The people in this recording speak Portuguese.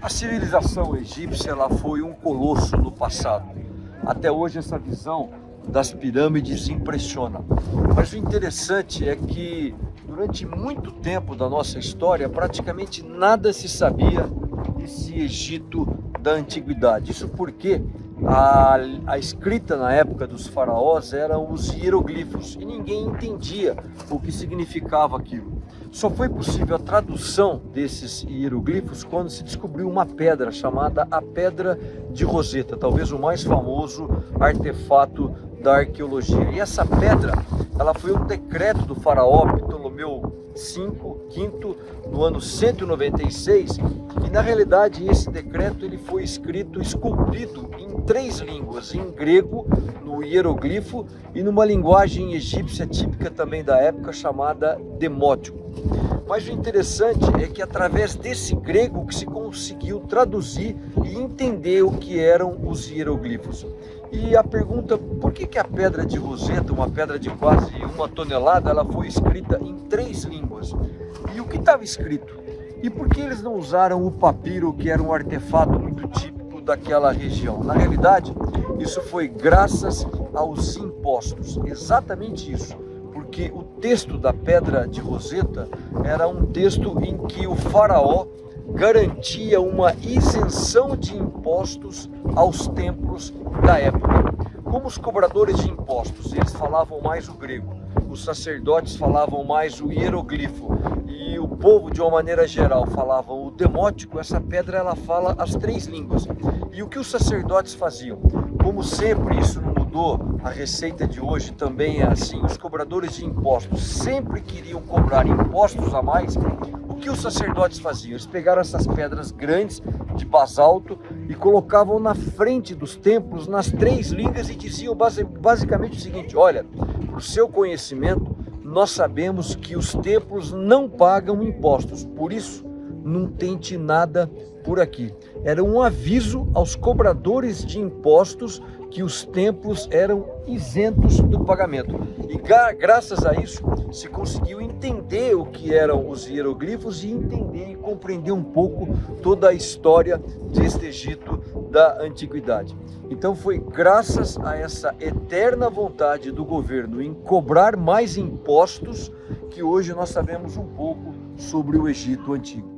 A civilização egípcia ela foi um colosso no passado. Até hoje essa visão das pirâmides impressiona. Mas o interessante é que durante muito tempo da nossa história praticamente nada se sabia desse Egito da antiguidade. Isso porque a escrita na época dos faraós eram os hieroglifos e ninguém entendia o que significava aquilo. Só foi possível a tradução desses hieroglifos quando se descobriu uma pedra chamada a Pedra de Roseta, talvez o mais famoso artefato da arqueologia. E essa pedra, ela foi um decreto do faraó Ptolomeu V, no ano 196, e na realidade esse decreto ele foi escrito, esculpido em 3 línguas, em grego, no hieroglifo, e numa linguagem egípcia típica também da época chamada demótico. Mas o interessante é que através desse grego que se conseguiu traduzir e entender o que eram os hieroglifos. E a pergunta, por que a Pedra de Roseta, uma pedra de quase 1 tonelada, ela foi escrita em 3 línguas? E o que estava escrito? E por que eles não usaram o papiro, que era um artefato muito típico daquela região? Na realidade, isso foi graças aos impostos, exatamente isso. Porque o texto da Pedra de Roseta era um texto em que o faraó garantia uma isenção de impostos aos templos da época. Como os cobradores de impostos, eles falavam mais o grego, os sacerdotes falavam mais o hieroglifo e o povo, de uma maneira geral, falavam o demótico, essa pedra ela fala as 3 línguas. E o que os sacerdotes faziam? Como sempre, isso não mudou, a receita de hoje também é assim, os cobradores de impostos sempre queriam cobrar impostos a mais. O que os sacerdotes faziam? Eles pegaram essas pedras grandes de basalto e colocavam na frente dos templos, nas 3 línguas, e diziam basicamente o seguinte: olha, para o seu conhecimento, nós sabemos que os templos não pagam impostos, por isso não tente nada por aqui. Era um aviso aos cobradores de impostos que os templos eram isentos do pagamento. E graças a isso se conseguiu entender o que eram os hieroglifos e entender e compreender um pouco toda a história deste Egito da antiguidade. Então foi graças a essa eterna vontade do governo em cobrar mais impostos que hoje nós sabemos um pouco sobre o Egito antigo.